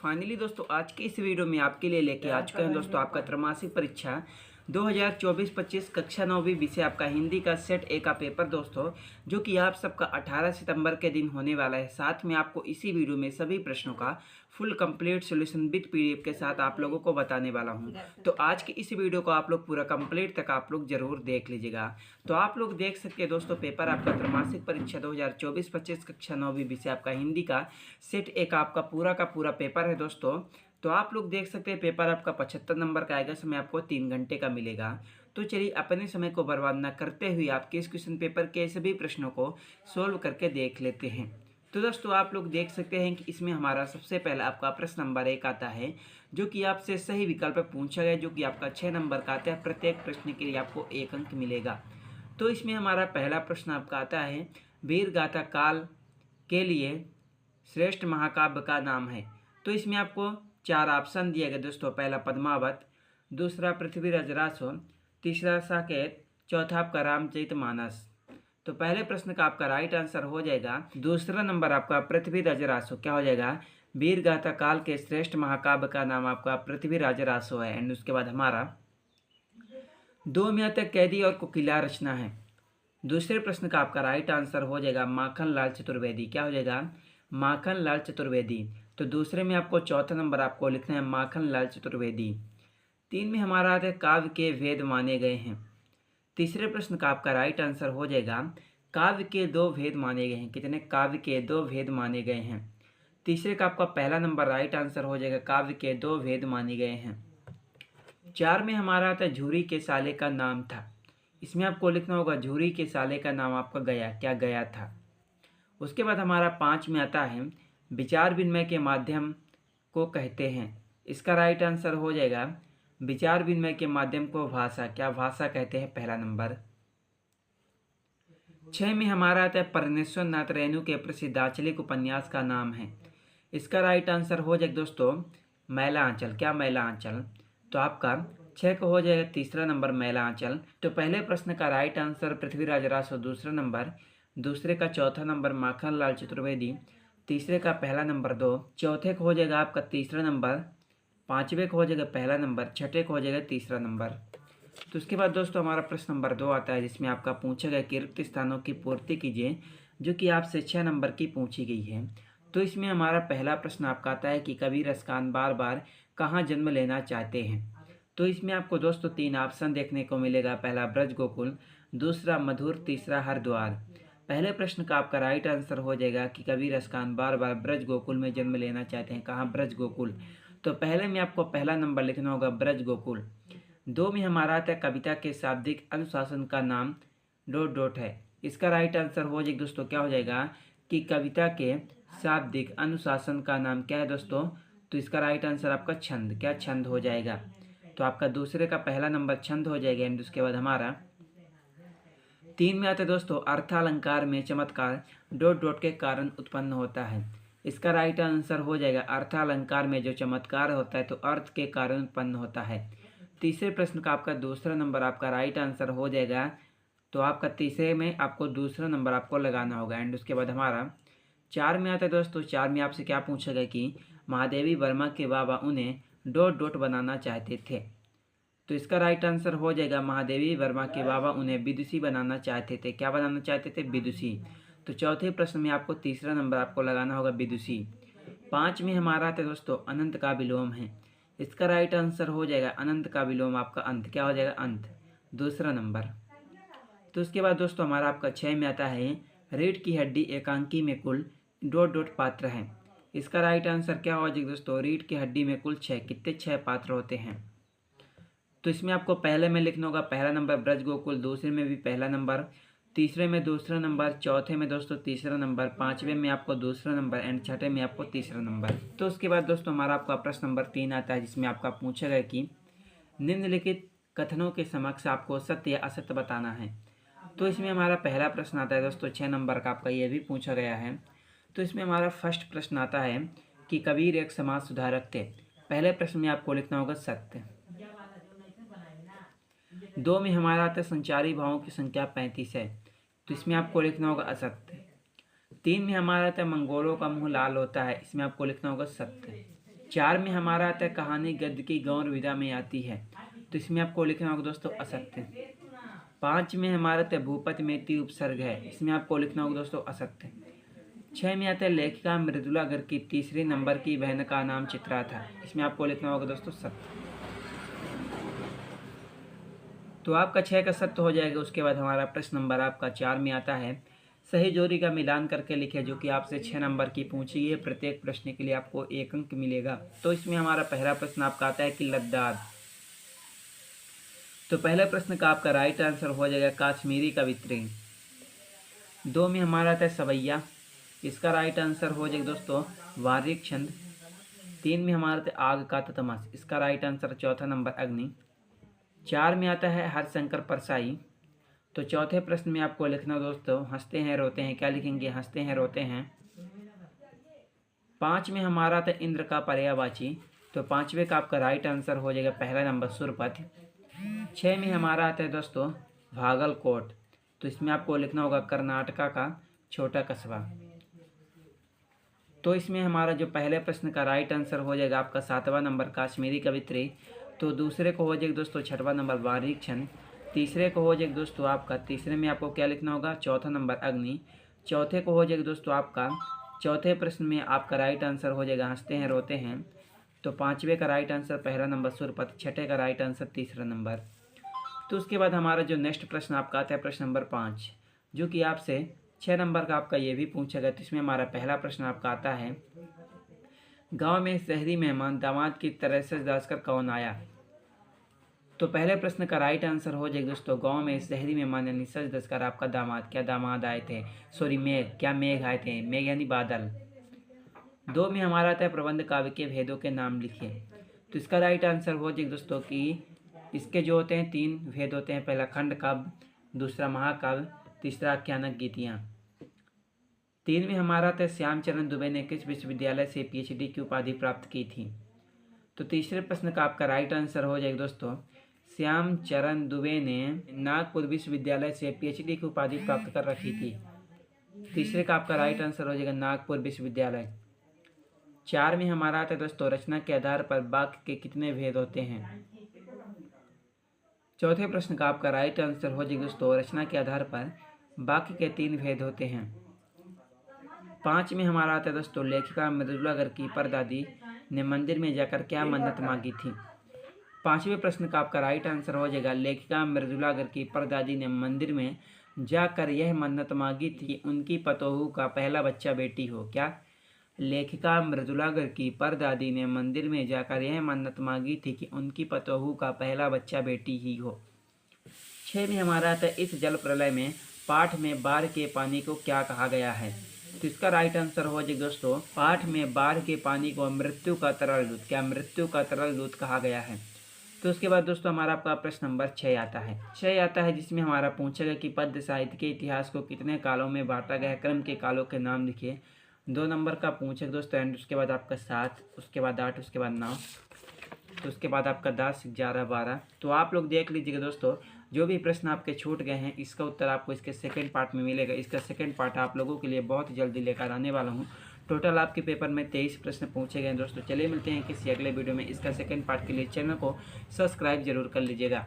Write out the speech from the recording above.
Finally दोस्तों आज की इस वीडियो में आपके लिए लेके आ चुका है दोस्तों आपका त्रैमासिक परीक्षा 2024-25 कक्षा 9वीं विषय आपका हिंदी का सेट ए का पेपर दोस्तों, जो कि आप सबका 18 सितंबर के दिन होने वाला है। साथ में आपको इसी वीडियो में सभी प्रश्नों का full complete solution with PDF के साथ आप लोगों को बताने वाला हूं। तो आज की इस वीडियो को आप लोग पूरा कंप्लीट तक आप लोग जरूर देख लीजिएगा। तो आप लोग देख सकते हैं दोस्तों, पेपर आपका त्रैमासिक परीक्षा 2024-25 कक्षा 9वीं विषय आपका हिंदी का सेट ए का आपका पूरा का पूरा पेपर है दोस्तों। तो आप लोग देख सकते हैं पेपर आपका 75 नंबर का आएगा, समय आपको 3 घंटे का मिलेगा। तो चलिए अपने समय को बर्बाद न करते हुए आपके इस क्वेश्चन पेपर के सभी प्रश्नों को सोल्व करके देख लेते हैं। तो दोस्तों आप लोग देख सकते हैं कि इसमें हमारा सबसे पहला आपका प्रश्न नंबर 1 आता है, जो कि आपसे सही विकल्प पूछा गया, जो कि आपका 6 नंबर का आता है। प्रत्येक प्रश्न के लिए आपको 1 अंक मिलेगा। तो इसमें हमारा पहला प्रश्न आपका आता है, वीर गाथा काल के लिए श्रेष्ठ महाकाव्य का नाम है। तो इसमें आपको 4 ऑप्शन दिए गए दोस्तों। पहला पद्मावत, दूसरा पृथ्वीराज रासो, तीसरा साकेत, चौथा आपका रामचरितमानस। तो पहले प्रश्न का आपका राइट आंसर हो जाएगा दूसरा नंबर आपका पृथ्वीराज रासो। क्या हो जाएगा? वीर गाथा काल के श्रेष्ठ महाकाव्य का नाम आपका पृथ्वीराज रासो है। एंड उसके बाद हमारा 2 में आता कैदी और कोकिला रचना है। दूसरे प्रश्न का आपका राइट आंसर हो जाएगा माखन लाल चतुर्वेदी। क्या हो जाएगा? माखन लाल चतुर्वेदी। तो दूसरे में आपको चौथा नंबर आपको लिखना है माखन लाल चतुर्वेदी। 3 में हमारा आता है काव्य के वेद माने गए हैं। तीसरे प्रश्न का आपका राइट आंसर हो जाएगा काव्य के 2 भेद माने गए हैं। कितने? काव्य के 2 भेद माने गए हैं। तीसरे का आपका पहला नंबर राइट आंसर हो जाएगा काव्य के 2 भेद माने गए हैं। 4 में हमारा आता है झूरी के साले का नाम था। इसमें आपको लिखना होगा झूरी के साले का नाम आपका गया। क्या गया था? उसके बाद हमारा 5 में आता है विचार विनिमय के माध्यम को कहते हैं। इसका राइट आंसर हो जाएगा विचार विनिमय के माध्यम को भाषा। क्या भाषा कहते हैं? पहला नंबर। 6 में हमारा आता है परमेश्वर नाथ रेणु के प्रसिद्धांचलिक उपन्यास का नाम है। इसका राइट आंसर हो जाएगा दोस्तों मैला आंचल। क्या मैला आंचल? तो आपका 6 को हो जाएगा तीसरा नंबर मैला आंचल। तो पहले प्रश्न का राइट आंसर पृथ्वीराज रासो दूसरा नंबर, दूसरे का चौथा नंबर माखन लाल चतुर्वेदी, तीसरे का पहला नंबर 2, चौथे को हो जाएगा आपका तीसरा नंबर, पांचवे को हो जाएगा पहला नंबर, छठे को हो जाएगा तीसरा नंबर। तो उसके बाद दोस्तों हमारा प्रश्न नंबर 2 आता है, जिसमें आपका पूछा गया कि रिक्त स्थानों की पूर्ति कीजिए, जो कि आपसे 6 नंबर की पूछी गई है। तो इसमें हमारा पहला प्रश्न आपका आता है कि कबीर रसकान बार बार कहाँ जन्म लेना चाहते हैं। तो इसमें आपको दोस्तों 3 ऑप्शन देखने को मिलेगा। पहला ब्रज गोकुल, दूसरा मधुर, तीसरा हरिद्वार। पहले प्रश्न का आपका राइट आंसर हो जाएगा कि कबीर रसकान बार बार ब्रज गोकुल में जन्म लेना चाहते हैं। कहाँ? ब्रज गोकुल। तो पहले में आपको पहला नंबर लिखना होगा ब्रज गोकुल। 2 में हमारा आता है कविता के शाब्दिक अनुशासन का नाम ... है। इसका राइट आंसर हो जाएगा दोस्तों क्या हो जाएगा कि कविता के शाब्दिक अनुशासन का नाम क्या है दोस्तों? तो इसका राइट आंसर आपका छंद। क्या? छंद हो जाएगा। तो आपका दूसरे का पहला नंबर छंद हो जाएगा। एंड उसके बाद हमारा 3 में आता है दोस्तों अर्थालंकार में चमत्कार ... के कारण उत्पन्न होता है। इसका राइट आंसर हो जाएगा अर्थालंकार में जो चमत्कार होता है तो अर्थ के कारण उत्पन्न होता है। तीसरे प्रश्न का आपका दूसरा नंबर आपका राइट आंसर हो जाएगा। तो आपका तीसरे में आपको दूसरा नंबर आपको लगाना होगा। एंड उसके बाद हमारा 4 में आता है दोस्तों, 4 में आपसे क्या पूछा गया कि महादेवी वर्मा के बाबा उन्हें ... बनाना चाहते थे। तो इसका राइट आंसर हो जाएगा महादेवी वर्मा के बाबा उन्हें विदुषी बनाना चाहते थे। क्या बनाना चाहते थे? विदुषी। तो चौथे प्रश्न में आपको तीसरा नंबर आपको लगाना होगा विदुषी। 5 में हमारा आता है दोस्तों अनंत का विलोम है। इसका राइट आंसर हो जाएगा अनंत का विलोम आपका अंत। क्या हो जाएगा? अंत, दूसरा नंबर। तो उसके बाद दोस्तों हमारा आपका 6 में आता है रीढ़ की हड्डी एकांकी में कुल ... पात्र हैं। इसका राइट आंसर क्या हो जाएगा दोस्तों? रीढ़ की हड्डी में कुल 6 कितने 6 पात्र होते हैं। तो इसमें आपको पहले में लिखना होगा पहला नंबर ब्रज गोकुल, दूसरे में भी पहला नंबर, तीसरे में दूसरा नंबर, चौथे में दोस्तों तीसरा नंबर, पांचवे में आपको दूसरा नंबर एंड छठे में आपको तीसरा नंबर। तो उसके बाद दोस्तों हमारा आपका प्रश्न नंबर 3 आता है, जिसमें आपका पूछा गया कि निम्नलिखित कथनों के समक्ष आपको सत्य या असत्य बताना है। तो इसमें हमारा पहला प्रश्न आता है दोस्तों 6 नंबर का आपका ये भी पूछा गया है। तो इसमें हमारा फर्स्ट प्रश्न आता है कि कबीर एक समाज सुधारक थे। पहले प्रश्न में आपको लिखना होगा सत्य। 2 में हमारा आता है संचारी भावों की संख्या 35 है। तो इसमें आपको लिखना होगा असत्य। 3 में हमारा आता है मंगोलों का मुंह लाल होता है। इसमें आपको लिखना होगा सत्य। 4 में हमारा आता है कहानी गद्य की गौर विधा में आती है, तो इसमें आपको लिखना होगा दोस्तों असत्य। 5 में हमारा आता है भूपति मेती उपसर्ग है, इसमें आपको लिखना होगा दोस्तों असत्य। 6 में आता है लेखिका मृदुला गर्ग की तीसरे नंबर की बहन का नाम चित्रा था, इसमें आपको लिखना होगा दोस्तों सत्य। तो आपका 6 का सत्य हो जाएगा। उसके बाद हमारा प्रश्न नंबर आपका 4 में आता है सही जोड़ी का मिलान करके लिखे, जो कि आपसे 6 नंबर की पूछी गई है। प्रत्येक प्रश्न के लिए आपको 1 अंक मिलेगा। तो इसमें हमारा पहला प्रश्न आपका आता है कि लद्दाख। तो पहले प्रश्न का आपका राइट आंसर हो जाएगा काश्मीरी कवित्री। 2 में हमारा आता है सवैया, इसका राइट आंसर हो जाएगा दोस्तों वारिक छंद। 3 में हमारा आता है आग का ततमस, इसका राइट आंसर चौथा नंबर अग्नि। 4 में आता है हरशंकर परसाई। तो चौथे प्रश्न में आपको लिखना दोस्तों हंसते हैं रोते हैं, क्या लिखेंगे हंसते हैं रोते हैं। 5 में हमारा आता है इंद्र का पर्यायवाची, तो 5वें का आपका राइट आंसर हो जाएगा पहला नंबर सुरपथ। 6 में हमारा आता है दोस्तों भागलकोट, तो इसमें आपको लिखना होगा कर्नाटका का छोटा कस्बा। तो इसमें हमारा जो पहले प्रश्न का राइट आंसर हो जाएगा आपका 7वां नंबर काश्मीरी कवित्री। तो दूसरे को हो जाएगा दोस्तों 6वां नंबर बारीक छंद। तीसरे को हो जाएगा दोस्तों आपका, तीसरे में आपको क्या लिखना होगा चौथा नंबर अग्नि। चौथे को हो जाएगा दोस्तों आपका, चौथे प्रश्न में आपका राइट आंसर हो जाएगा हंसते हैं रोते हैं। तो 5वें का राइट आंसर पहला नंबर सुरपथ, 6ठे का राइट आंसर तीसरा नंबर। तो उसके बाद हमारा जो नेक्स्ट प्रश्न आपका आता है प्रश्न नंबर 5, जो कि आपसे 6 नंबर का आपका ये भी पूछा गया। तो इसमें हमारा पहला प्रश्न आपका आता है गाँव में शहरी मेहमान दामाद की तरह से दसकर कौन आया। तो पहले प्रश्न का राइट आंसर हो जाएगा दोस्तों गांव में शहरी मेहमान यानी सज दसकर आपका दामाद, क्या दामाद आए थे, सॉरी मेघ, क्या मेघ आए थे, मेघ यानी बादल। 2 में हमारा आता है प्रबंध काव्य के भेदों के नाम लिखिए। तो इसका राइट आंसर हो जाएगा दोस्तों कि इसके जो होते हैं 3 भेद होते हैं, पहला खंड काव्य, दूसरा महाकाव्य, तीसरा आख्यानक गीतियाँ। 3 में हमारा आता है श्यामचरण दुबे ने किस विश्वविद्यालय से PhD की उपाधि प्राप्त की थी। तो तीसरे प्रश्न का आपका राइट आंसर हो जाएगा दोस्तों श्यामचरण दुबे ने नागपुर विश्वविद्यालय से PhD की उपाधि प्राप्त कर रखी थी। तीसरे का आपका राइट आंसर हो जाएगा नागपुर विश्वविद्यालय। 4 में हमारा आता है दोस्तों रचना के आधार पर वाक्य के कितने भेद होते हैं। चौथे प्रश्न का आपका राइट आंसर हो जाएगा दोस्तों रचना के आधार पर वाक्य के 3 भेद होते हैं। 5 में हमारा आता है दोस्तों लेखिका मृदुला गर्ग की परदादी ने मंदिर में जाकर क्या मन्नत मांगी थी। 5वें प्रश्न का आपका राइट आंसर हो जाएगा लेखिका मृदुला गर्ग की परदादी ने मंदिर में जाकर यह मन्नत मांगी थी कि उनकी पतोहू का पहला बच्चा बेटी हो। क्या लेखिका मृदुला गर्ग की परदादी ने मंदिर में जाकर यह मन्नत मांगी थी कि उनकी पतोहू का पहला बच्चा बेटी ही हो। 6 में हमारा आता है इस जल प्रलय में पाठ में बाढ़ के पानी को क्या कहा गया है। तो इसका राइट आंसर हो जाएगा दोस्तों पाठ में बाढ़ के पानी को मृत्यु का तरल दूध, क्या मृत्यु का तरल दूध कहा गया है। तो उसके बाद दोस्तों हमारा आपका प्रश्न नंबर 6 आता है। 6 आता है जिसमें हमारा पूछा गया कि पद्य साहित्य के इतिहास को कितने कालों में बांटा गया है, क्रम के कालों के नाम लिखिए। 2 नंबर का पूछा दोस्तों एंड उसके बाद आपका 7, उसके बाद 8, उसके बाद 9, तो उसके बाद आपका 10, 11, 12। तो आप लोग देख लीजिएगा दोस्तों जो भी प्रश्न आपके छूट गए हैं इसका उत्तर आपको इसके सेकंड पार्ट में मिलेगा। इसका सेकंड पार्ट आप लोगों के लिए बहुत जल्दी लेकर आने वाला हूं। टोटल आपके पेपर में 23 प्रश्न पूछे गए हैं दोस्तों। चलिए मिलते हैं किसी अगले वीडियो में। इसका सेकंड पार्ट के लिए चैनल को सब्सक्राइब जरूर कर लीजिएगा।